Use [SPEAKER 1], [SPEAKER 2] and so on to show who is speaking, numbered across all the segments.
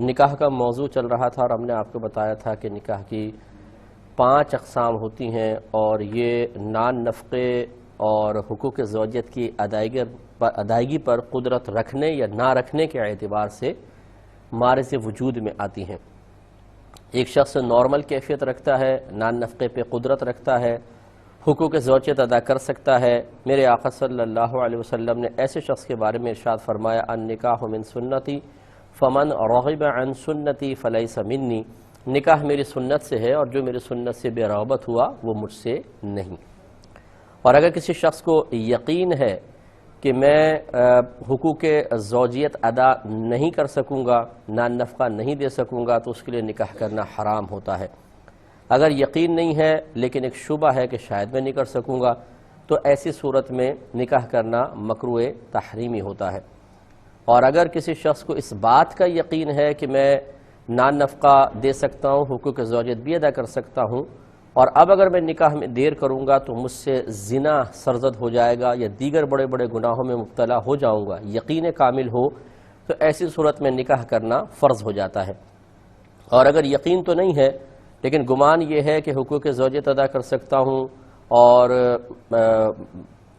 [SPEAKER 1] نکاح کا موضوع چل رہا تھا اور ہم نے آپ کو بتایا تھا کہ نکاح کی 5 اقسام ہوتی ہیں اور یہ نان نفقے اور حقوق زوجیت کی ادائیگی پر قدرت رکھنے یا نہ رکھنے کے اعتبار سے مارز وجود میں آتی ہیں۔ ایک شخص نارمل کیفیت رکھتا ہے، نان نفقے پہ قدرت رکھتا ہے، حقوق زوجیت ادا کر سکتا ہے۔ میرے آقا صلی اللہ علیہ وسلم نے ایسے شخص کے بارے میں ارشاد فرمایا النکاح من سنتی فمن رغب عن سنتی فلیس منی، نکاح میری سنت سے ہے اور جو میری سنت سے بے رغبت ہوا وہ مجھ سے نہیں۔ اور اگر کسی شخص کو یقین ہے کہ میں حقوق زوجیت ادا نہیں کر سکوں گا، نان نفقہ نہیں دے سکوں گا، تو اس کے لیے نکاح کرنا حرام ہوتا ہے۔ اگر یقین نہیں ہے لیکن ایک شبہ ہے کہ شاید میں نہیں کر سکوں گا، تو ایسی صورت میں نکاح کرنا مکروہ تحریمی ہوتا ہے۔ اور اگر کسی شخص کو اس بات کا یقین ہے کہ میں نان نفقہ دے سکتا ہوں، حقوق زوجیت بھی ادا کر سکتا ہوں، اور اب اگر میں نکاح میں دیر کروں گا تو مجھ سے زنا سرزد ہو جائے گا یا دیگر بڑے بڑے گناہوں میں مبتلا ہو جاؤں گا، یقین کامل ہو، تو ایسی صورت میں نکاح کرنا فرض ہو جاتا ہے۔ اور اگر یقین تو نہیں ہے لیکن گمان یہ ہے کہ حقوق زوجیت ادا کر سکتا ہوں اور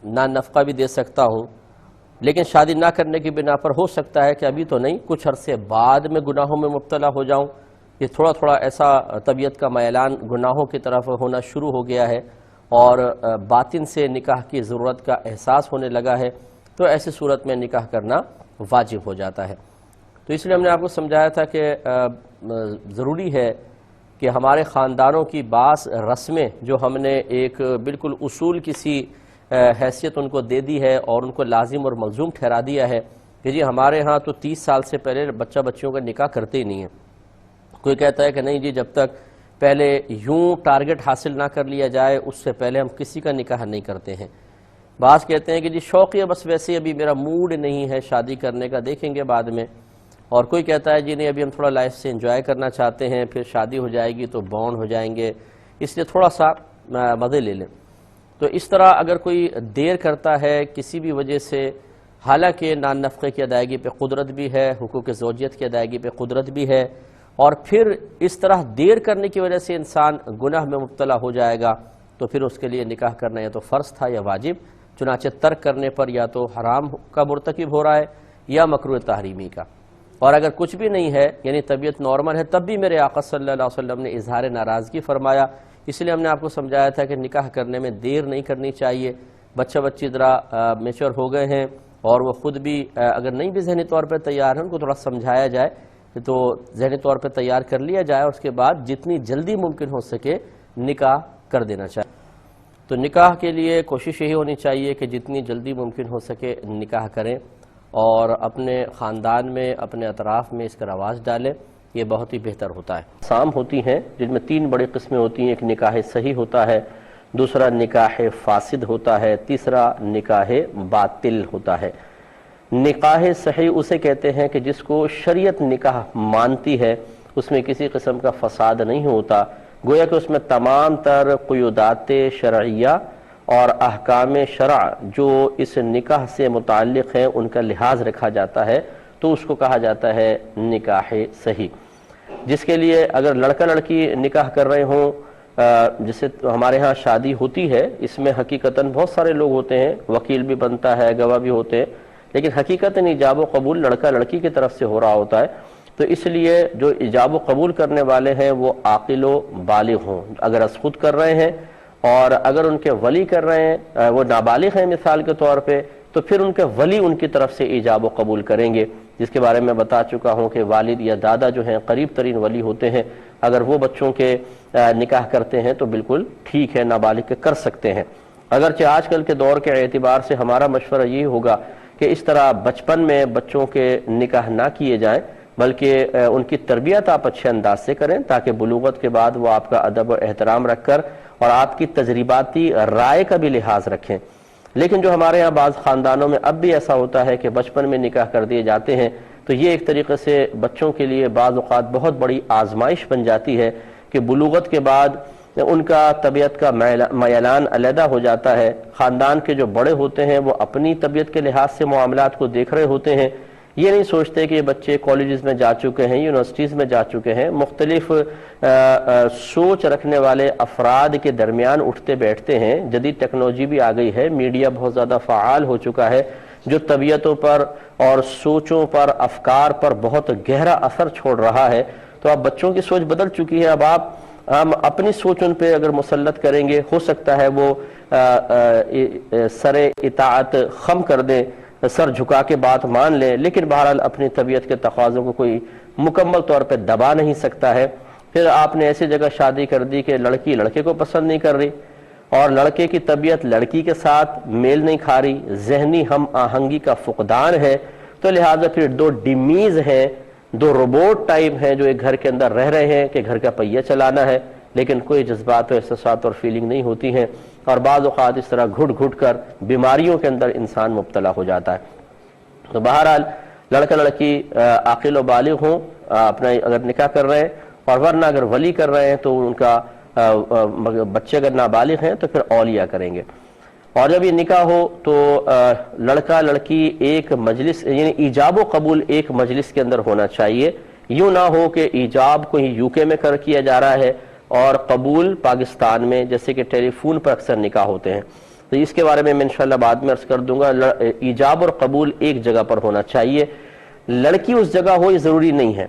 [SPEAKER 1] نان نفقہ بھی دے سکتا ہوں، لیکن شادی نہ کرنے کی بنا پر ہو سکتا ہے کہ ابھی تو نہیں، کچھ عرصے بعد میں گناہوں میں مبتلا ہو جاؤں، یہ تھوڑا تھوڑا ایسا طبیعت کا میلان گناہوں کی طرف ہونا شروع ہو گیا ہے اور باطن سے نکاح کی ضرورت کا احساس ہونے لگا ہے، تو ایسی صورت میں نکاح کرنا واجب ہو جاتا ہے۔ تو اس لیے ہم نے آپ کو سمجھایا تھا کہ ضروری ہے کہ ہمارے خاندانوں کی بعض رسمیں جو ہم نے ایک بالکل اصول کسی حیثیت ان کو دے دی ہے اور ان کو لازم اور ملزوم ٹھہرا دیا ہے کہ جی ہمارے ہاں تو 30 سال سے پہلے بچیوں کا نکاح کرتے ہی نہیں ہیں۔ کوئی کہتا ہے کہ نہیں جی جب تک پہلے یوں ٹارگٹ حاصل نہ کر لیا جائے اس سے پہلے ہم کسی کا نکاح نہیں کرتے ہیں۔ بعض کہتے ہیں کہ جی شوقیہ بس ویسے ابھی میرا موڈ نہیں ہے شادی کرنے کا، دیکھیں گے بعد میں۔ اور کوئی کہتا ہے جی نہیں ابھی ہم تھوڑا لائف سے انجوائے کرنا چاہتے ہیں، پھر شادی ہو جائے گی تو بونڈ ہو جائیں گے، اس لیے تھوڑا سا مزے لے لیں۔ تو اس طرح اگر کوئی دیر کرتا ہے کسی بھی وجہ سے، حالانکہ نان نفقے کی ادائیگی پہ قدرت بھی ہے، حقوق زوجیت کی ادائیگی پہ قدرت بھی ہے، اور پھر اس طرح دیر کرنے کی وجہ سے انسان گناہ میں مبتلا ہو جائے گا، تو پھر اس کے لیے نکاح کرنا یا تو فرض تھا یا واجب، چنانچہ ترک کرنے پر یا تو حرام کا مرتکب ہو رہا ہے یا مکروہ تحریمی کا۔ اور اگر کچھ بھی نہیں ہے یعنی طبیعت نارمل ہے، تب بھی میرے آقا صلی اللہ علیہ وسلم نے اظہار ناراضگی فرمایا، اس لیے ہم نے آپ کو سمجھایا تھا کہ نکاح کرنے میں دیر نہیں کرنی چاہیے۔ بچی ذرا میچور ہو گئے ہیں اور وہ خود بھی اگر نہیں بھی ذہنی طور پہ تیار ہیں، ان کو تھوڑا سمجھایا جائے تو ذہنی طور پہ تیار کر لیا جائے، اور اس کے بعد جتنی جلدی ممکن ہو سکے نکاح کر دینا چاہیے۔ تو نکاح کے لیے کوشش یہی ہونی چاہیے کہ جتنی جلدی ممکن ہو سکے نکاح کریں اور اپنے خاندان میں اپنے اطراف میں اس کا رواج ڈالیں، یہ بہت ہی بہتر ہوتا ہے۔ اقسام ہوتی ہیں جن میں 3 بڑی قسمیں ہوتی ہیں، ایک نکاح صحیح ہوتا ہے، دوسرا نکاح فاسد ہوتا ہے، تیسرا نکاح باطل ہوتا ہے۔ نکاح صحیح اسے کہتے ہیں کہ جس کو شریعت نکاح مانتی ہے، اس میں کسی قسم کا فساد نہیں ہوتا، گویا کہ اس میں تمام تر قیودات شرعیہ اور احکام شرع جو اس نکاح سے متعلق ہیں ان کا لحاظ رکھا جاتا ہے، تو اس کو کہا جاتا ہے نکاح صحیح۔ جس کے لیے اگر لڑکا لڑکی نکاح کر رہے ہوں، جسے ہمارے ہاں شادی ہوتی ہے، اس میں حقیقتاً بہت سارے لوگ ہوتے ہیں، وکیل بھی بنتا ہے، گواہ بھی ہوتے ہیں، لیکن حقیقتاً ایجاب و قبول لڑکا لڑکی کی طرف سے ہو رہا ہوتا ہے، تو اس لیے جو ایجاب و قبول کرنے والے ہیں وہ عاقل و بالغ ہوں۔ اگر از خود کر رہے ہیں اور اگر ان کے ولی کر رہے ہیں وہ نابالغ ہیں مثال کے طور پہ، تو پھر ان کے ولی ان کی طرف سے ایجاب و قبول کریں گے، جس کے بارے میں بتا چکا ہوں کہ والد یا دادا جو ہیں قریب ترین ولی ہوتے ہیں، اگر وہ بچوں کے نکاح کرتے ہیں تو بالکل ٹھیک ہے، نابالغ کے کر سکتے ہیں۔ اگرچہ آج کل کے دور کے اعتبار سے ہمارا مشورہ یہی ہوگا کہ اس طرح بچپن میں بچوں کے نکاح نہ کیے جائیں، بلکہ ان کی تربیت آپ اچھے انداز سے کریں تاکہ بلوغت کے بعد وہ آپ کا ادب و احترام رکھ کر اور آپ کی تجرباتی رائے کا بھی لحاظ رکھیں۔ لیکن جو ہمارے ہاں بعض خاندانوں میں اب بھی ایسا ہوتا ہے کہ بچپن میں نکاح کر دیے جاتے ہیں، تو یہ ایک طریقے سے بچوں کے لیے بعض اوقات بہت بڑی آزمائش بن جاتی ہے کہ بلوغت کے بعد ان کا طبیعت کا میلان علیحدہ ہو جاتا ہے۔ خاندان کے جو بڑے ہوتے ہیں وہ اپنی طبیعت کے لحاظ سے معاملات کو دیکھ رہے ہوتے ہیں، یہ نہیں سوچتے کہ یہ بچے کالجز میں جا چکے ہیں، یونیورسٹیز میں جا چکے ہیں، مختلف سوچ رکھنے والے افراد کے درمیان اٹھتے بیٹھتے ہیں، جدید ٹیکنالوجی بھی آ گئی ہے، میڈیا بہت زیادہ فعال ہو چکا ہے جو طبیعتوں پر اور سوچوں پر، افکار پر بہت گہرا اثر چھوڑ رہا ہے۔ تو اب بچوں کی سوچ بدل چکی ہے، اب آپ اپنی سوچ ان پہ اگر مسلط کریں گے، ہو سکتا ہے وہ سر اطاعت خم کر دیں، سر جھکا کے بات مان لیں، لیکن بہرحال اپنی طبیعت کے تقاضوں کو کوئی مکمل طور پہ دبا نہیں سکتا ہے۔ پھر آپ نے ایسی جگہ شادی کر دی کہ لڑکی لڑکے کو پسند نہیں کر رہی، اور لڑکے کی طبیعت لڑکی کے ساتھ میل نہیں کھا رہی، ذہنی ہم آہنگی کا فقدان ہے، تو لہٰذا پھر دو ڈمیز ہیں، دو روبوٹ ٹائپ ہیں جو ایک گھر کے اندر رہ رہے ہیں کہ گھر کا پہیہ چلانا ہے، لیکن کوئی جذبات و احساسات اور فیلنگ نہیں ہوتی ہیں، اور بعض اوقات اس طرح گھٹ گھٹ کر بیماریوں کے اندر انسان مبتلا ہو جاتا ہے۔ تو بہرحال لڑکا لڑکی عاقل و بالغ ہوں، اپنا اگر نکاح کر رہے ہیں، اور ورنہ اگر ولی کر رہے ہیں تو ان کا بچے اگر نابالغ ہیں تو پھر اولیاء کریں گے۔ اور جب یہ نکاح ہو تو لڑکا لڑکی ایک مجلس، یعنی ایجاب و قبول ایک مجلس کے اندر ہونا چاہیے، یوں نہ ہو کہ ایجاب کو ہی یو کے میں کیا جا رہا ہے اور قبول پاکستان میں، جیسے کہ ٹیلی فون پر اکثر نکاح ہوتے ہیں۔ تو اس کے بارے میں انشاءاللہ بعد میں عرض کر دوں گا۔ ایجاب اور قبول ایک جگہ پر ہونا چاہیے، لڑکی اس جگہ ہو یہ ضروری نہیں ہے۔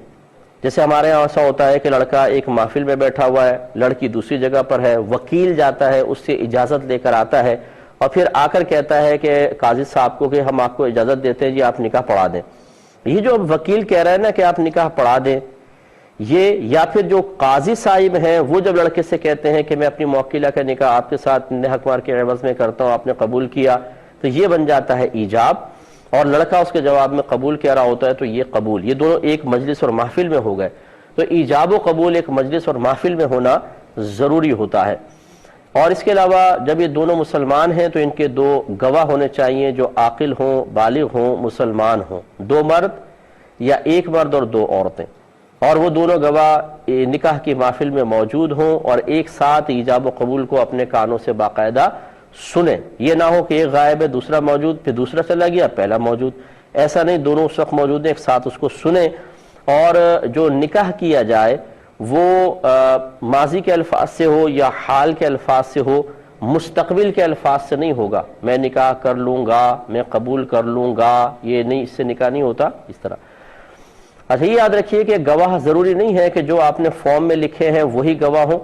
[SPEAKER 1] جیسے ہمارے یہاں ایسا ہوتا ہے کہ لڑکا ایک محفل میں بیٹھا ہوا ہے، لڑکی دوسری جگہ پر ہے، وکیل جاتا ہے، اس سے اجازت لے کر آتا ہے، اور پھر آ کر کہتا ہے کہ قاضی صاحب کو کہ ہم آپ کو اجازت دیتے ہیں جی آپ نکاح پڑھا دیں۔ یہ جو وکیل کہہ رہا ہے نا کہ آپ نکاح پڑھا دیں، یہ یا پھر جو قاضی صاحب ہیں وہ جب لڑکے سے کہتے ہیں کہ میں اپنی موکلہ کا نکاح آپ کے ساتھ حق مار کے عوض میں کرتا ہوں، آپ نے قبول کیا، تو یہ بن جاتا ہے ایجاب، اور لڑکا اس کے جواب میں قبول کہہ رہا ہوتا ہے تو یہ قبول۔ یہ دونوں ایک مجلس اور محفل میں ہو گئے، تو ایجاب و قبول ایک مجلس اور محفل میں ہونا ضروری ہوتا ہے۔ اور اس کے علاوہ جب یہ دونوں مسلمان ہیں تو ان کے دو گواہ ہونے چاہیے جو عاقل ہوں، بالغ ہوں، مسلمان ہوں، دو مرد یا ایک مرد اور دو عورتیں، اور وہ دونوں گواہ نکاح کی محفل میں موجود ہوں اور ایک ساتھ ایجاب و قبول کو اپنے کانوں سے باقاعدہ سنیں۔ یہ نہ ہو کہ ایک غائب ہے، دوسرا موجود، پھر دوسرا چلا گیا، پہلا موجود، ایسا نہیں، دونوں اس وقت موجود ہیں، ایک ساتھ اس کو سنیں، اور جو نکاح کیا جائے وہ ماضی کے الفاظ سے ہو یا حال کے الفاظ سے ہو، مستقبل کے الفاظ سے نہیں ہوگا۔ میں نکاح کر لوں گا، میں قبول کر لوں گا، یہ نہیں، اس سے نکاح نہیں ہوتا اس طرح۔ اچھا یہ یاد رکھیے کہ گواہ ضروری نہیں ہے کہ جو آپ نے فارم میں لکھے ہیں وہی گواہ ہوں،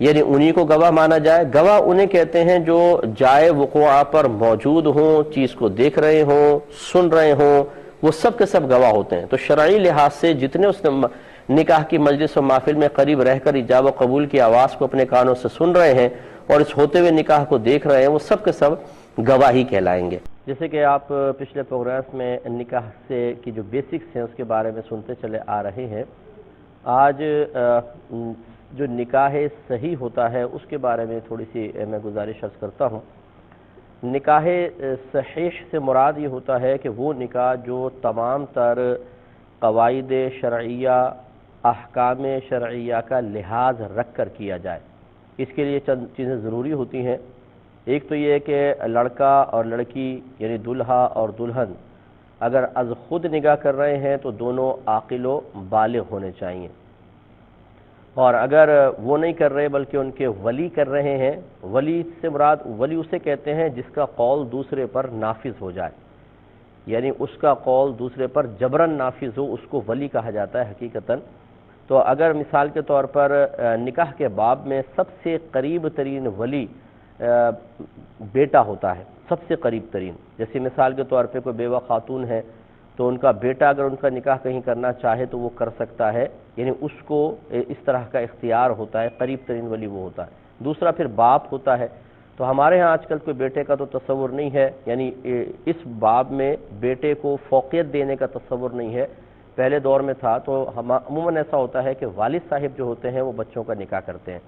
[SPEAKER 1] یعنی انہی کو گواہ مانا جائے۔ گواہ انہیں کہتے ہیں جو جائے وقوع پر موجود ہوں، چیز کو دیکھ رہے ہوں، سن رہے ہوں، وہ سب کے سب گواہ ہوتے ہیں۔ تو شرعی لحاظ سے جتنے اس نے نکاح کی مجلس و محفل میں قریب رہ کر ایجاب و قبول کی آواز کو اپنے کانوں سے سن رہے ہیں اور اس ہوتے ہوئے نکاح کو دیکھ رہے ہیں، وہ سب کے سب گواہی کہلائیں گے۔ جیسے کہ آپ پچھلے پروگرامز میں نکاح سے کی جو بیسکس ہیں اس کے بارے میں سنتے چلے آ رہے ہیں، آج جو نکاح صحیح ہوتا ہے اس کے بارے میں تھوڑی سی میں گزارش عرض کرتا ہوں۔ نکاح صحیح سے مراد یہ ہوتا ہے کہ وہ نکاح جو تمام تر قواعد شرعیہ، احکام شرعیہ کا لحاظ رکھ کر کیا جائے۔ اس کے لیے چند چیزیں ضروری ہوتی ہیں۔ ایک تو یہ ہے کہ لڑکا اور لڑکی یعنی دلہا اور دلہن اگر از خود نکاح کر رہے ہیں تو دونوں عاقل و بالغ ہونے چاہیے، اور اگر وہ نہیں کر رہے بلکہ ان کے ولی کر رہے ہیں، ولی سے مراد ولی اسے کہتے ہیں جس کا قول دوسرے پر نافذ ہو جائے، یعنی اس کا قول دوسرے پر جبراً نافذ ہو، اس کو ولی کہا جاتا ہے حقیقتاً۔ تو اگر مثال کے طور پر نکاح کے باب میں سب سے قریب ترین ولی بیٹا ہوتا ہے، سب سے قریب ترین، جیسے مثال کے طور پہ کوئی بیوہ خاتون ہے تو ان کا بیٹا اگر ان کا نکاح کہیں کرنا چاہے تو وہ کر سکتا ہے، یعنی اس کو اس طرح کا اختیار ہوتا ہے، قریب ترین ولی وہ ہوتا ہے۔ دوسرا پھر باپ ہوتا ہے، تو ہمارے ہاں آج کل کوئی بیٹے کا تو تصور نہیں ہے، یعنی اس باب میں بیٹے کو فوقیت دینے کا تصور نہیں ہے۔ پہلے دور میں تھا تو عموماً ایسا ہوتا ہے کہ والد صاحب جو ہوتے ہیں وہ بچوں کا نکاح کرتے ہیں،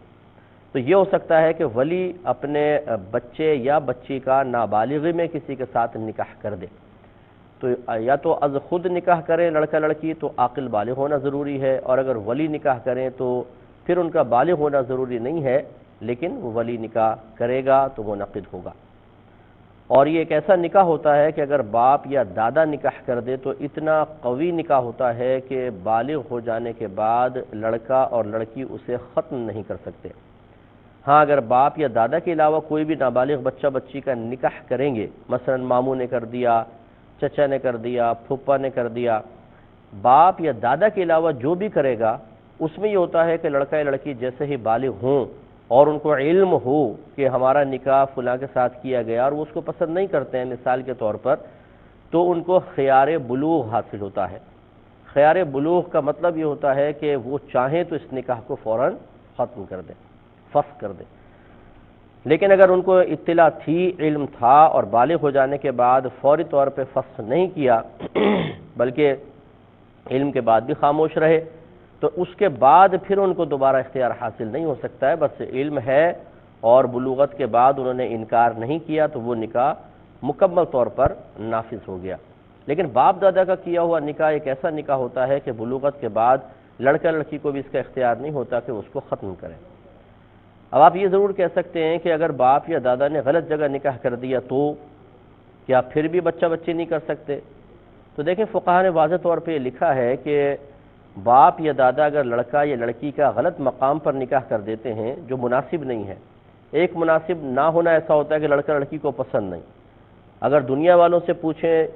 [SPEAKER 1] تو یہ ہو سکتا ہے کہ ولی اپنے بچے یا بچی کا نابالغی میں کسی کے ساتھ نکاح کر دے، تو یا تو از خود نکاح کریں لڑکا لڑکی تو عاقل بالغ ہونا ضروری ہے، اور اگر ولی نکاح کریں تو پھر ان کا بالغ ہونا ضروری نہیں ہے، لیکن وہ ولی نکاح کرے گا تو منعقد ہوگا۔ اور یہ ایک ایسا نکاح ہوتا ہے کہ اگر باپ یا دادا نکاح کر دے تو اتنا قوی نکاح ہوتا ہے کہ بالغ ہو جانے کے بعد لڑکا اور لڑکی اسے ختم نہیں کر سکتے۔ ہاں اگر باپ یا دادا کے علاوہ کوئی بھی نابالغ بچہ بچی کا نکاح کریں گے، مثلا ماموں نے کر دیا، چچا نے کر دیا، پھپھا نے کر دیا، باپ یا دادا کے علاوہ جو بھی کرے گا اس میں یہ ہوتا ہے کہ لڑکا یا لڑکی جیسے ہی بالغ ہوں اور ان کو علم ہو کہ ہمارا نکاح فلاں کے ساتھ کیا گیا اور وہ اس کو پسند نہیں کرتے ہیں مثال کے طور پر، تو ان کو خیار بلوغ حاصل ہوتا ہے۔ خیار بلوغ کا مطلب یہ ہوتا ہے کہ وہ چاہیں تو اس نکاح کو فوراً ختم کر دیں، فسخ کر دیں۔ لیکن اگر ان کو اطلاع تھی، علم تھا اور بالغ ہو جانے کے بعد فوری طور پہ فسخ نہیں کیا بلکہ علم کے بعد بھی خاموش رہے، تو اس کے بعد پھر ان کو دوبارہ اختیار حاصل نہیں ہو سکتا ہے۔ بس علم ہے اور بلوغت کے بعد انہوں نے انکار نہیں کیا تو وہ نکاح مکمل طور پر نافذ ہو گیا۔ لیکن باپ دادا کا کیا ہوا نکاح ایک ایسا نکاح ہوتا ہے کہ بلوغت کے بعد لڑکا لڑکی کو بھی اس کا اختیار نہیں ہوتا کہ اس کو ختم کریں۔ اب آپ یہ ضرور کہہ سکتے ہیں کہ اگر باپ یا دادا نے غلط جگہ نکاح کر دیا تو کیا پھر بھی بچہ بچی نہیں کر سکتے؟ تو دیکھیں فقہا نے واضح طور پہ یہ لکھا ہے کہ باپ یا دادا اگر لڑکا یا لڑکی کا غلط مقام پر نکاح کر دیتے ہیں جو مناسب نہیں ہے، ایک مناسب نہ ہونا ایسا ہوتا ہے کہ لڑکا لڑکی کو پسند نہیں، اگر دنیا والوں سے پوچھیں،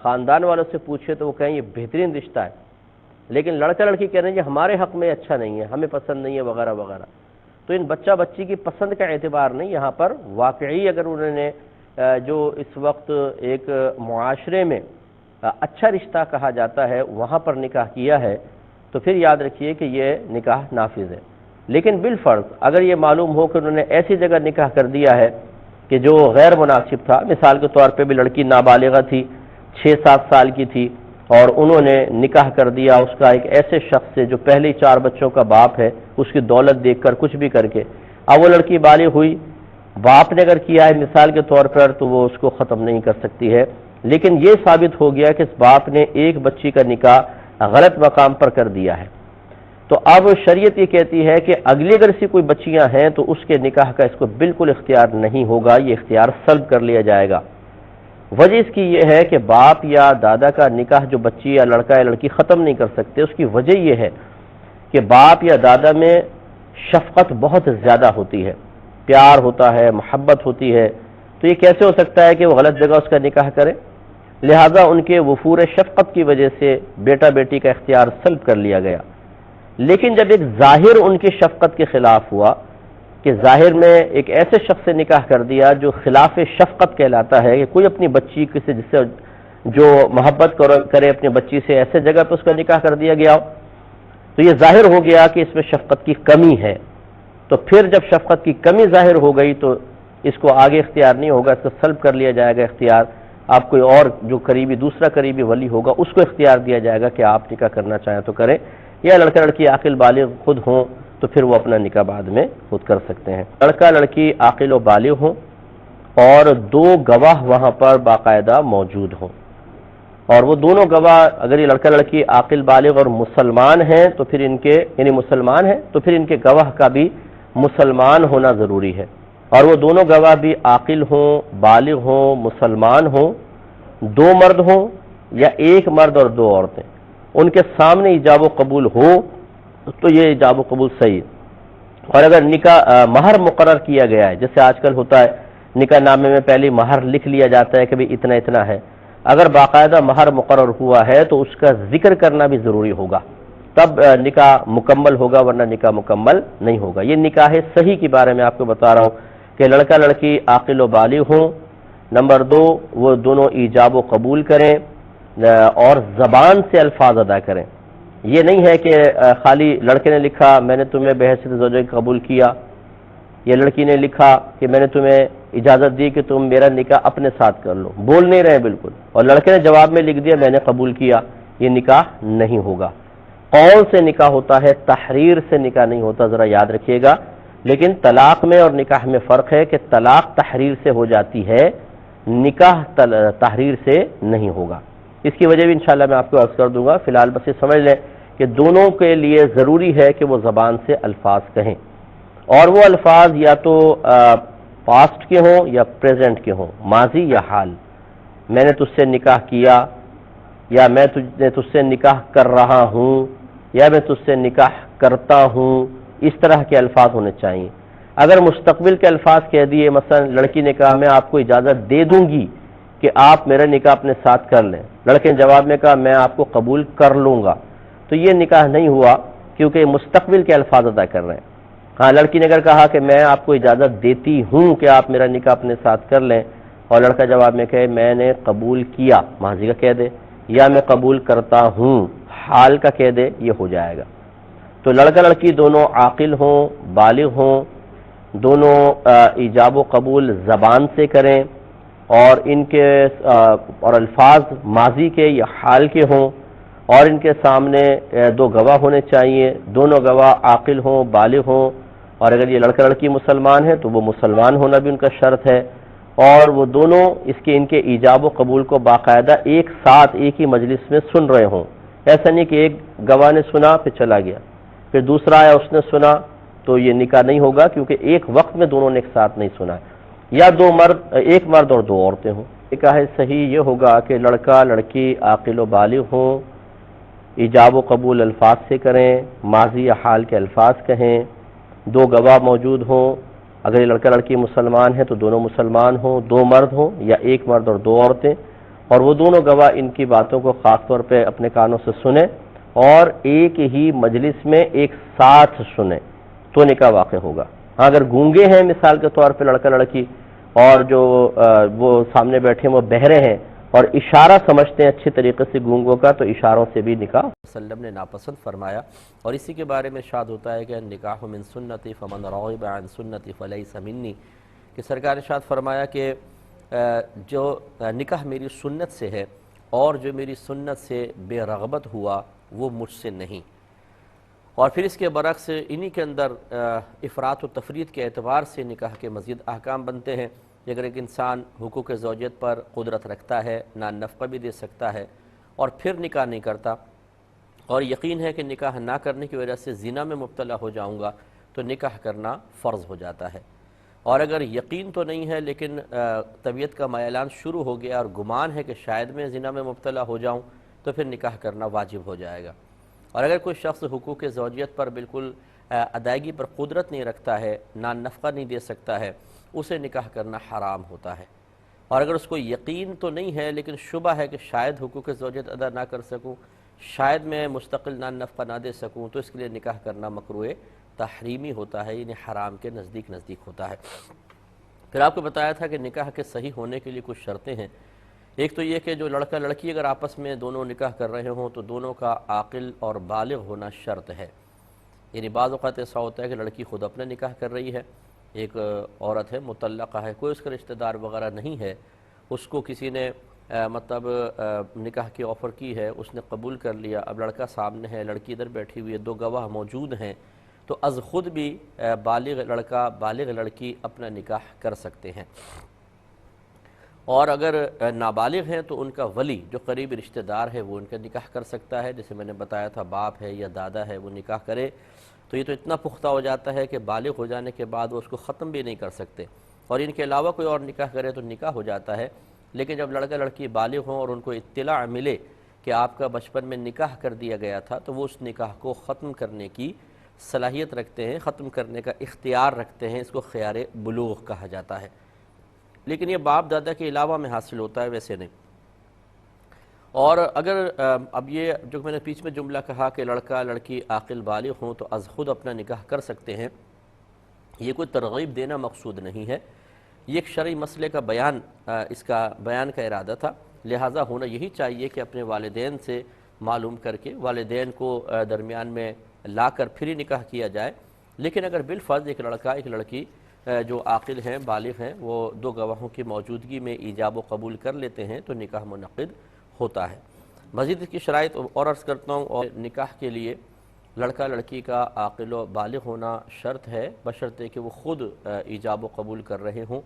[SPEAKER 1] خاندان والوں سے پوچھیں تو وہ کہیں یہ بہترین رشتہ ہے، لیکن لڑکا لڑکی کہہ رہے ہیں کہ ہمارے حق میں اچھا نہیں ہے، ہمیں پسند نہیں ہے وغیرہ وغیرہ، تو ان بچہ بچی کی پسند کا اعتبار نہیں، یہاں پر واقعی اگر انہوں نے جو اس وقت ایک معاشرے میں اچھا رشتہ کہا جاتا ہے وہاں پر نکاح کیا ہے تو پھر یاد رکھیے کہ یہ نکاح نافذ ہے۔ لیکن بالفرض اگر یہ معلوم ہو کہ انہوں نے ایسی جگہ نکاح کر دیا ہے کہ جو غیر مناسب تھا، مثال کے طور پہ بھی لڑکی نابالغہ تھی، 6-7 سال کی تھی اور انہوں نے نکاح کر دیا اس کا ایک ایسے شخص سے جو پہلے 4 بچوں کا باپ ہے، اس کی دولت دیکھ کر کچھ بھی کر کے، اب وہ لڑکی بالغ ہوئی، باپ نے اگر کیا ہے مثال کے طور پر تو وہ اس کو ختم نہیں کر سکتی ہے، لیکن یہ ثابت ہو گیا کہ اس باپ نے ایک بچی کا نکاح غلط مقام پر کر دیا ہے، تو اب شریعت یہ کہتی ہے کہ اگلی اگر سی کوئی بچیاں ہیں تو اس کے نکاح کا اس کو بالکل اختیار نہیں ہوگا، یہ اختیار سلب کر لیا جائے گا۔ وجہ اس کی یہ ہے کہ باپ یا دادا کا نکاح جو بچی یا لڑکا یا لڑکی ختم نہیں کر سکتے، اس کی وجہ یہ ہے کہ باپ یا دادا میں شفقت بہت زیادہ ہوتی ہے، پیار ہوتا ہے، محبت ہوتی ہے، تو یہ کیسے ہو سکتا ہے کہ وہ غلط جگہ اس کا نکاح کرے؟ لہذا ان کے وفور شفقت کی وجہ سے بیٹا بیٹی کا اختیار سلب کر لیا گیا۔ لیکن جب ایک ظاہر ان کی شفقت کے خلاف ہوا کہ ظاہر میں ایک ایسے شخص سے نکاح کر دیا جو خلاف شفقت کہلاتا ہے کہ کوئی اپنی بچی کسی جس سے جو محبت کرے اپنی بچی سے ایسے جگہ پہ اس کا نکاح کر دیا گیا، تو یہ ظاہر ہو گیا کہ اس میں شفقت کی کمی ہے، تو پھر جب شفقت کی کمی ظاہر ہو گئی تو اس کو آگے اختیار نہیں ہوگا، اس کو سلب کر لیا جائے گا اختیار، آپ کوئی اور جو قریبی دوسرا قریبی ولی ہوگا اس کو اختیار دیا جائے گا کہ آپ نکاح کرنا چاہیں تو کریں، یا لڑکا لڑکی عاقل بالغ خود ہوں تو پھر وہ اپنا نکاح بعد میں خود کر سکتے ہیں۔ لڑکا لڑکی عاقل و بالغ ہوں اور 2 گواہ وہاں پر باقاعدہ موجود ہوں، اور وہ دونوں گواہ اگر یہ لڑکا لڑکی عاقل بالغ اور مسلمان ہیں تو پھر ان کے یعنی مسلمان ہیں تو پھر ان کے گواہ کا بھی مسلمان ہونا ضروری ہے، اور وہ دونوں گواہ بھی عاقل ہوں، بالغ ہوں، مسلمان ہوں، 2 مرد ہوں یا 1 مرد اور 2 عورتیں، ان کے سامنے ایجاب و قبول ہو تو یہ ایجاب و قبول صحیح ہے۔ اور اگر نکاح مہر مقرر کیا گیا ہے، جیسے آج کل ہوتا ہے نکاح نامے میں پہلے مہر لکھ لیا جاتا ہے کہ بھی اتنا اتنا ہے، اگر باقاعدہ مہر مقرر ہوا ہے تو اس کا ذکر کرنا بھی ضروری ہوگا، تب نکاح مکمل ہوگا، ورنہ نکاح مکمل نہیں ہوگا۔ یہ نکاح صحیح کے بارے میں آپ کو بتا رہا ہوں کہ لڑکا لڑکی عاقل و بالغ ہوں، نمبر 2 وہ دونوں ایجاب و قبول کریں اور زبان سے الفاظ ادا کریں۔ یہ نہیں ہے کہ خالی لڑکے نے لکھا میں نے تمہیں بحیثیت زوجہ قبول کیا، یا لڑکی نے لکھا کہ میں نے تمہیں اجازت دی کہ تم میرا نکاح اپنے ساتھ کر لو، بول نہیں رہے بالکل، اور لڑکے نے جواب میں لکھ دیا میں نے قبول کیا، یہ نکاح نہیں ہوگا۔ قول سے نکاح ہوتا ہے، تحریر سے نکاح نہیں ہوتا، ذرا یاد رکھیے گا۔ لیکن طلاق میں اور نکاح میں فرق ہے کہ طلاق تحریر سے ہو جاتی ہے، نکاح تحریر سے نہیں ہوگا۔ اس کی وجہ بھی انشاءاللہ میں آپ کو عرض کر دوں گا، فی الحال بس یہ سمجھ لیں کہ دونوں کے لیے ضروری ہے کہ وہ زبان سے الفاظ کہیں، اور وہ الفاظ یا تو پاسٹ کے ہوں یا پریزنٹ کے ہوں، ماضی یا حال، میں نے تجھ سے نکاح کیا، یا میں تجھ سے نکاح کر رہا ہوں، یا میں تجھ سے نکاح کرتا ہوں، اس طرح کے الفاظ ہونے چاہیے۔ اگر مستقبل کے الفاظ کہہ دیے، مثلا لڑکی نے کہا میں آپ کو اجازت دے دوں گی کہ آپ میرا نکاح اپنے ساتھ کر لیں، لڑکے نے جواب میں کہا میں آپ کو قبول کر لوں گا، تو یہ نکاح نہیں ہوا، کیونکہ مستقبل کے الفاظ ادا کر رہے ہیں۔ ہاں، لڑکی نے اگر کہا کہ میں آپ کو اجازت دیتی ہوں کہ آپ میرا نکاح اپنے ساتھ کر لیں، اور لڑکا جواب میں کہے میں نے قبول کیا، ماضی کا کہہ دے، یا میں قبول کرتا ہوں، حال کا کہہ دے، یہ ہو جائے گا۔ تو لڑکا لڑکی دونوں عاقل ہوں، بالغ ہوں، دونوں ایجاب و قبول زبان سے کریں، اور ان کے اور الفاظ ماضی کے یا حال کے ہوں، اور ان کے سامنے دو گواہ ہونے چاہیے، دونوں گواہ عاقل ہوں، بالغ ہوں، اور اگر یہ لڑکا لڑکی مسلمان ہے تو وہ مسلمان ہونا بھی ان کا شرط ہے، اور وہ دونوں ان کے ایجاب و قبول کو باقاعدہ ایک ساتھ ایک ہی مجلس میں سن رہے ہوں۔ ایسا نہیں کہ ایک گواہ نے سنا پھر چلا گیا، پھر دوسرا آیا اس نے سنا، تو یہ نکاح نہیں ہوگا، کیونکہ ایک وقت میں دونوں نے ایک ساتھ نہیں سنا ہے۔ یا ایک مرد اور دو عورتیں ہوں۔ نکاح صحیح یہ ہوگا کہ لڑکا لڑکی عاقل و بالغ ہوں، ایجاب و قبول الفاظ سے کریں، ماضی یا حال کے الفاظ کہیں، دو گواہ موجود ہوں، اگر یہ لڑکا لڑکی مسلمان ہے تو دونوں مسلمان ہوں، دو مرد ہوں یا ایک مرد اور دو عورتیں، اور وہ دونوں گواہ ان کی باتوں کو خاص طور پہ اپنے کانوں سے سنیں اور ایک ہی مجلس میں ایک ساتھ سنیں تو نکاح واقع ہوگا۔ ہاں، اگر گونگے ہیں مثال کے طور پہ لڑکا لڑکی، اور جو وہ سامنے بیٹھے ہیں وہ بہرے ہیں اور اشارہ سمجھتے ہیں اچھی طریقے سے گونگوں کا، تو اشاروں سے بھی نکاح وسلم نے ناپسند فرمایا، اور اسی کے بارے میں ارشاد ہوتا ہے کہ نکاح من سنتی فمن رغب عن سنتی فلیس منی، کہ سرکار نے ارشاد فرمایا کہ جو نکاح میری سنت سے ہے اور جو میری سنت سے بے رغبت ہوا وہ مجھ سے نہیں۔ اور پھر اس کے برعکس انہی کے اندر افراط و تفرید کے اعتبار سے نکاح کے مزید احکام بنتے ہیں کہ اگر ایک انسان حقوق زوجیت پر قدرت رکھتا ہے، نان نفقہ بھی دے سکتا ہے، اور پھر نکاح نہیں کرتا، اور یقین ہے کہ نکاح نہ کرنے کی وجہ سے زنا میں مبتلا ہو جاؤں گا، تو نکاح کرنا فرض ہو جاتا ہے۔ اور اگر یقین تو نہیں ہے لیکن طبیعت کا میلان شروع ہو گیا اور گمان ہے کہ شاید میں زنا میں مبتلا ہو جاؤں، تو پھر نکاح کرنا واجب ہو جائے گا۔ اور اگر کوئی شخص حقوق زوجیت پر بالکل ادائیگی پر قدرت نہیں رکھتا ہے، نان نفقہ نہیں دے سکتا ہے، اسے نکاح کرنا حرام ہوتا ہے۔ اور اگر اس کو یقین تو نہیں ہے لیکن شبہ ہے کہ شاید حقوق زوجیت ادا نہ کر سکوں، شاید میں مستقل نان نفقہ نہ دے سکوں، تو اس کے لیے نکاح کرنا مکروہ تحریمی ہوتا ہے، یعنی حرام کے نزدیک ہوتا ہے۔ پھر آپ کو بتایا تھا کہ نکاح کے صحیح ہونے کے لیے کچھ شرطیں ہیں۔ ایک تو یہ کہ جو لڑکا لڑکی اگر آپس میں دونوں نکاح کر رہے ہوں تو دونوں کا عاقل اور بالغ ہونا شرط ہے۔ یعنی بعض اوقات ایسا ہوتا ہے کہ لڑکی خود اپنا نکاح کر رہی ہے، ایک عورت ہے مطلقہ ہے، کوئی اس کا رشتہ دار وغیرہ نہیں ہے، اس کو کسی نے نکاح کی آفر کی ہے، اس نے قبول کر لیا، اب لڑکا سامنے ہے، لڑکی ادھر بیٹھی ہوئی ہے، دو گواہ موجود ہیں، تو از خود بھی بالغ لڑکا بالغ لڑکی اپنا نکاح کر سکتے ہیں۔ اور اگر نابالغ ہیں تو ان کا ولی جو قریبی رشتہ دار ہے وہ ان کا نکاح کر سکتا ہے، جیسے میں نے بتایا تھا باپ ہے یا دادا ہے وہ نکاح کرے تو یہ تو اتنا پختہ ہو جاتا ہے کہ بالغ ہو جانے کے بعد وہ اس کو ختم بھی نہیں کر سکتے، اور ان کے علاوہ کوئی اور نکاح کرے تو نکاح ہو جاتا ہے۔ لیکن جب لڑکا لڑکی بالغ ہوں اور ان کو اطلاع ملے کہ آپ کا بچپن میں نکاح کر دیا گیا تھا، تو وہ اس نکاح کو ختم کرنے کی صلاحیت رکھتے ہیں، ختم کرنے کا اختیار رکھتے ہیں، اس کو خیار بلوغ کہا جاتا ہے۔ لیکن یہ باپ دادا کے علاوہ میں حاصل ہوتا ہے، ویسے نہیں۔ اور اگر اب یہ جو میں نے پیچھے میں جملہ کہا کہ لڑکا لڑکی عاقل بالغ ہوں تو از خود اپنا نکاح کر سکتے ہیں، یہ کوئی ترغیب دینا مقصود نہیں ہے، یہ ایک شرعی مسئلے کا بیان، اس کا بیان کا ارادہ تھا، لہٰذا ہونا یہی چاہیے کہ اپنے والدین سے معلوم کر کے والدین کو درمیان میں لا کر پھر ہی نکاح کیا جائے۔ لیکن اگر بالفرض ایک لڑکا ایک لڑکی جو عاقل ہیں بالغ ہیں وہ دو گواہوں کی موجودگی میں ایجاب و قبول کر لیتے ہیں تو نکاح منعقد ہوتا ہے۔ مزید اس کی شرائط اور عرض کرتا ہوں، اور نکاح کے لیے لڑکا لڑکی کا عاقل و بالغ ہونا شرط ہے، بشرطے کہ وہ خود ایجاب و قبول کر رہے ہوں،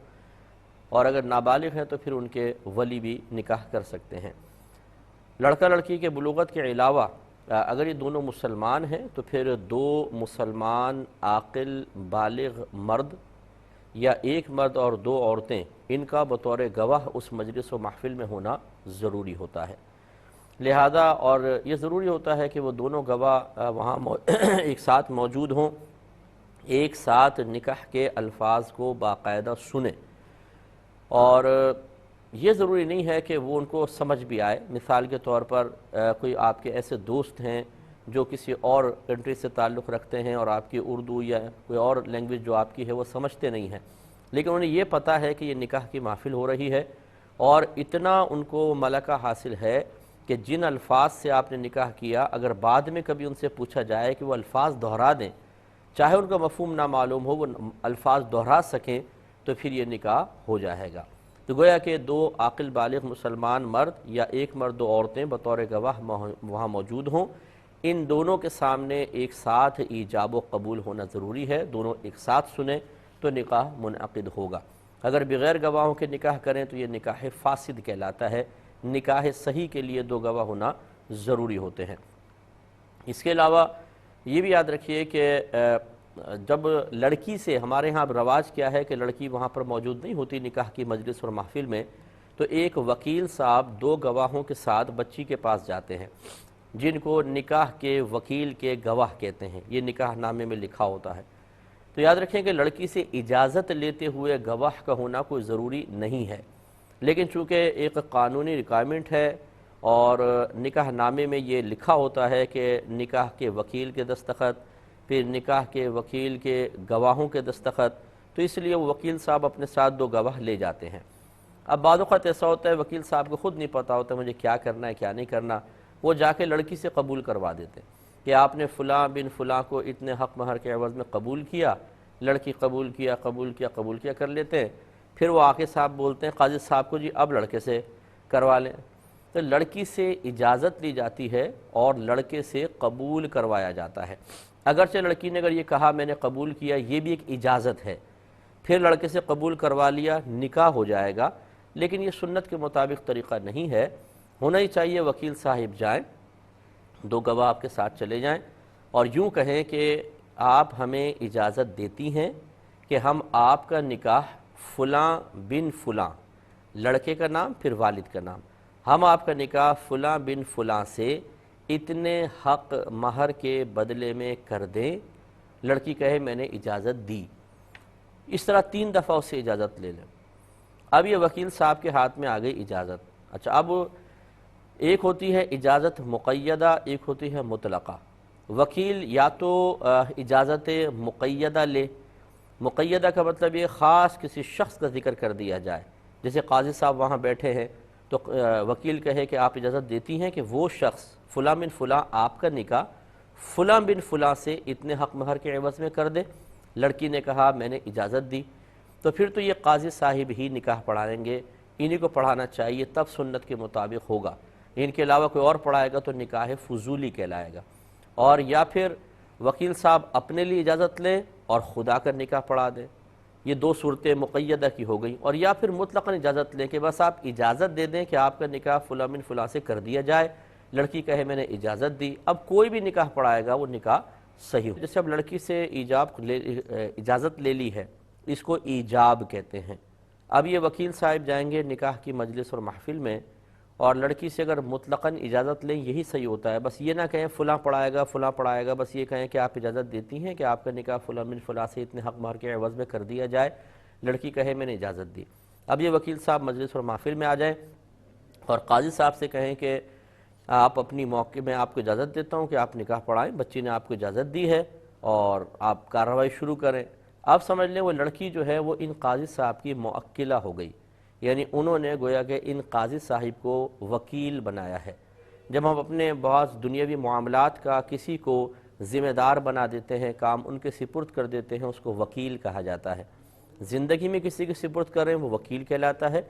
[SPEAKER 1] اور اگر نابالغ ہیں تو پھر ان کے ولی بھی نکاح کر سکتے ہیں۔ لڑکا لڑکی کے بلوغت کے علاوہ اگر یہ دونوں مسلمان ہیں تو پھر دو مسلمان عاقل بالغ مرد یا ایک مرد اور دو عورتیں، ان کا بطور گواہ اس مجلس و محفل میں ہونا ضروری ہوتا ہے۔ لہذا اور یہ ضروری ہوتا ہے کہ وہ دونوں گواہ وہاں ایک ساتھ موجود ہوں، ایک ساتھ نکاح کے الفاظ کو باقاعدہ سنیں، اور یہ ضروری نہیں ہے کہ وہ ان کو سمجھ بھی آئے۔ مثال کے طور پر کوئی آپ کے ایسے دوست ہیں جو کسی اور کنٹری سے تعلق رکھتے ہیں اور آپ کی اردو یا کوئی اور لینگویج جو آپ کی ہے وہ سمجھتے نہیں ہیں، لیکن انہیں یہ پتہ ہے کہ یہ نکاح کی محفل ہو رہی ہے، اور اتنا ان کو ملکہ حاصل ہے کہ جن الفاظ سے آپ نے نکاح کیا اگر بعد میں کبھی ان سے پوچھا جائے کہ وہ الفاظ دہرا دیں، چاہے ان کا مفہوم نہ معلوم ہو، وہ الفاظ دہرا سکیں، تو پھر یہ نکاح ہو جائے گا۔ تو گویا کہ دو عاقل بالغ مسلمان مرد یا ایک مرد دو عورتیں بطور گواہ وہاں موجود ہوں، ان دونوں کے سامنے ایک ساتھ ایجاب و قبول ہونا ضروری ہے، دونوں ایک ساتھ سنیں تو نکاح منعقد ہوگا۔ اگر بغیر گواہوں کے نکاح کریں تو یہ نکاح فاسد کہلاتا ہے۔ نکاح صحیح کے لیے دو گواہ ہونا ضروری ہوتے ہیں۔ اس کے علاوہ یہ بھی یاد رکھیے کہ جب لڑکی سے، ہمارے ہاں رواج کیا ہے کہ لڑکی وہاں پر موجود نہیں ہوتی نکاح کی مجلس اور محفل میں، تو ایک وکیل صاحب دو گواہوں کے ساتھ بچی کے پاس جاتے ہیں، جن کو نکاح کے وکیل کے گواہ کہتے ہیں، یہ نکاح نامے میں لکھا ہوتا ہے۔ تو یاد رکھیں کہ لڑکی سے اجازت لیتے ہوئے گواہ کا ہونا کوئی ضروری نہیں ہے، لیکن چونکہ ایک قانونی ریکوائرمنٹ ہے اور نکاح نامے میں یہ لکھا ہوتا ہے کہ نکاح کے وکیل کے دستخط، پھر نکاح کے وکیل کے گواہوں کے دستخط، تو اس لیے وہ وکیل صاحب اپنے ساتھ دو گواہ لے جاتے ہیں۔ اب بعض اوقات ایسا ہوتا ہے وکیل صاحب کو خود نہیں پتہ ہوتا مجھے کیا کرنا ہے کیا نہیں کرنا، وہ جا کے لڑکی سے قبول کروا دیتے ہیں کہ آپ نے فلاں بن فلاں کو اتنے حق مہر کے عوض میں قبول کیا، لڑکی قبول کیا کر لیتے ہیں۔ پھر وہ آکے صاحب بولتے ہیں قاضی صاحب کو جی اب لڑکے سے کروا لیں، تو لڑکی سے اجازت لی جاتی ہے اور لڑکے سے قبول کروایا جاتا ہے۔ اگرچہ لڑکی نے اگر یہ کہا میں نے قبول کیا، یہ بھی ایک اجازت ہے، پھر لڑکے سے قبول کروا لیا، نکاح ہو جائے گا، لیکن یہ سنت کے مطابق طریقہ نہیں ہے۔ ہونا ہی چاہیے وکیل صاحب جائیں، دو گواہ آپ کے ساتھ چلے جائیں اور یوں کہیں کہ آپ ہمیں اجازت دیتی ہیں کہ ہم آپ کا نکاح فلاں بن فلاں، لڑکے کا نام پھر والد کا نام، ہم آپ کا نکاح فلاں بن فلاں سے اتنے حق مہر کے بدلے میں کر دیں۔ لڑکی کہے میں نے اجازت دی، اس طرح 3 دفعہ اس سے اجازت لے لیں۔ اب یہ وکیل صاحب کے ہاتھ میں آ گئی اجازت۔ اچھا، اب ایک ہوتی ہے اجازت مقیدہ، ایک ہوتی ہے مطلقہ۔ وکیل یا تو اجازت مقیدہ لے، مقیدہ کا مطلب یہ خاص کسی شخص کا ذکر کر دیا جائے، جیسے قاضی صاحب وہاں بیٹھے ہیں تو وکیل کہے کہ آپ اجازت دیتی ہیں کہ وہ شخص فلاں بن فلاں آپ کا نکاح فلاں بن فلاں سے اتنے حق مہر کے عوض میں کر دے۔ لڑکی نے کہا میں نے اجازت دی، تو پھر تو یہ قاضی صاحب ہی نکاح پڑھائیں گے، انہی کو پڑھانا چاہیے، تب سنت کے مطابق ہوگا۔ ان کے علاوہ کوئی اور پڑھائے گا تو نکاح فضولی کہلائے گا۔ اور یا پھر وکیل صاحب اپنے لیے اجازت لیں اور خدا کا نکاح پڑھا دیں، یہ 2 صورتیں مقیدہ کی ہو گئیں۔ اور یا پھر مطلقاً اجازت لیں کہ بس آپ اجازت دے دیں کہ آپ کا نکاح فلاں بن فلاں سے کر دیا جائے، لڑکی کہے میں نے اجازت دی، اب کوئی بھی نکاح پڑھائے گا وہ نکاح صحیح ہو۔ جیسے اب لڑکی سے اجازت لے لی ہے، اس کو ایجاب کہتے ہیں۔ اب یہ وکیل صاحب جائیں گے نکاح کی مجلس اور محفل میں، اور لڑکی سے اگر مطلقاً اجازت لیں یہی صحیح ہوتا ہے، بس یہ نہ کہیں فلاں پڑھائے گا، بس یہ کہیں کہ آپ اجازت دیتی ہیں کہ آپ کا نکاح فلاں بن فلاں سے اتنے حق مہر کے عوض میں کر دیا جائے، لڑکی کہے میں نے اجازت دی۔ اب یہ وکیل صاحب مجلس اور محفل میں آ جائیں اور قاضی صاحب سے کہیں کہ آپ اپنی موقع میں آپ کو اجازت دیتا ہوں کہ آپ نکاح پڑھائیں، بچی نے آپ کو اجازت دی ہے اور آپ کارروائی شروع کریں۔ اب سمجھ لیں وہ لڑکی جو ہے وہ ان قاضی صاحب کی موکلہ ہو گئی، یعنی انہوں نے گویا کہ ان قاضی صاحب کو وکیل بنایا ہے۔ جب ہم اپنے بعض دنیاوی معاملات کا کسی کو ذمہ دار بنا دیتے ہیں، کام ان کے سپرد کر دیتے ہیں، اس کو وکیل کہا جاتا ہے۔ زندگی میں کسی کے سپرد کریں وہ وکیل کہلاتا ہے،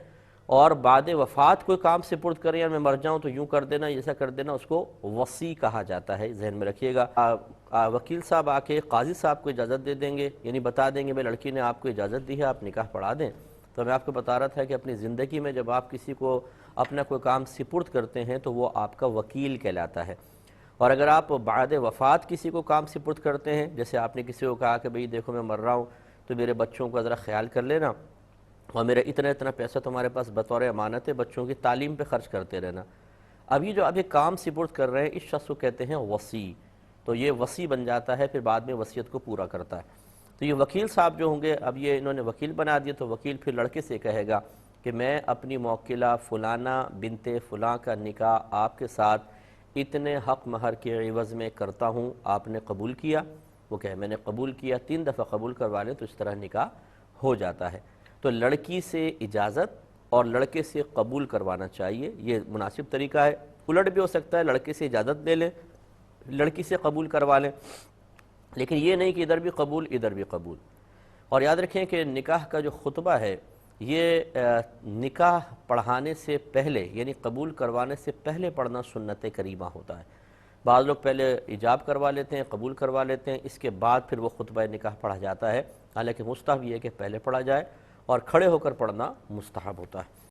[SPEAKER 1] اور بعد وفات کوئی کام سپرد کریں یا میں مر جاؤں تو یوں کر دینا ایسا کر دینا، اس کو وصی کہا جاتا ہے، ذہن میں رکھیے گا۔ وکیل صاحب آ کے قاضی صاحب کو اجازت دے دیں گے، یعنی بتا دیں گے بھائی لڑکی نے آپ کو اجازت دی ہے آپ نکاح پڑھا دیں۔ تو میں آپ کو بتا رہا تھا کہ اپنی زندگی میں جب آپ کسی کو اپنا کوئی کام سپرد کرتے ہیں تو وہ آپ کا وکیل کہلاتا ہے، اور اگر آپ بعد وفات کسی کو کام سپرد کرتے ہیں، جیسے آپ نے کسی کو کہا کہ بھئی دیکھو میں مر رہا ہوں تو میرے بچوں کا ذرا خیال کر لینا، اور میرا اتنا اتنا پیسہ تمہارے پاس بطور امانت ہے، بچوں کی تعلیم پہ خرچ کرتے رہنا۔ اب یہ جو اب یہ کام سپرد کر رہے ہیں، اس شخص کو کہتے ہیں وصی، تو یہ وصی بن جاتا ہے، پھر بعد میں وصیت کو پورا کرتا ہے۔ تو یہ وکیل صاحب جو ہوں گے، اب یہ انہوں نے وکیل بنا دیا، تو وکیل پھر لڑکے سے کہے گا کہ میں اپنی موکلہ فلانہ بنت فلاں کا نکاح آپ کے ساتھ اتنے حق مہر کے عوض میں کرتا ہوں، آپ نے قبول کیا؟ وہ کہے میں نے قبول کیا، 3 دفعہ قبول کروا لیں تو اس طرح نکاح ہو جاتا ہے۔ تو لڑکی سے اجازت اور لڑکے سے قبول کروانا چاہیے، یہ مناسب طریقہ ہے۔ الٹ بھی ہو سکتا ہے، لڑکے سے اجازت لے لیں، لڑکی سے قبول کروا لیں، لیکن یہ نہیں کہ ادھر بھی قبول ادھر بھی قبول۔ اور یاد رکھیں کہ نکاح کا جو خطبہ ہے یہ نکاح پڑھانے سے پہلے، یعنی قبول کروانے سے پہلے پڑھنا سنت کریمہ ہوتا ہے۔ بعض لوگ پہلے ایجاب کروا لیتے ہیں، قبول کروا لیتے ہیں، اس کے بعد پھر وہ خطبہ نکاح پڑھا جاتا ہے، حالانکہ مستحب یہ ہے کہ پہلے پڑھا جائے، اور کھڑے ہو کر پڑھنا مستحب ہوتا ہے۔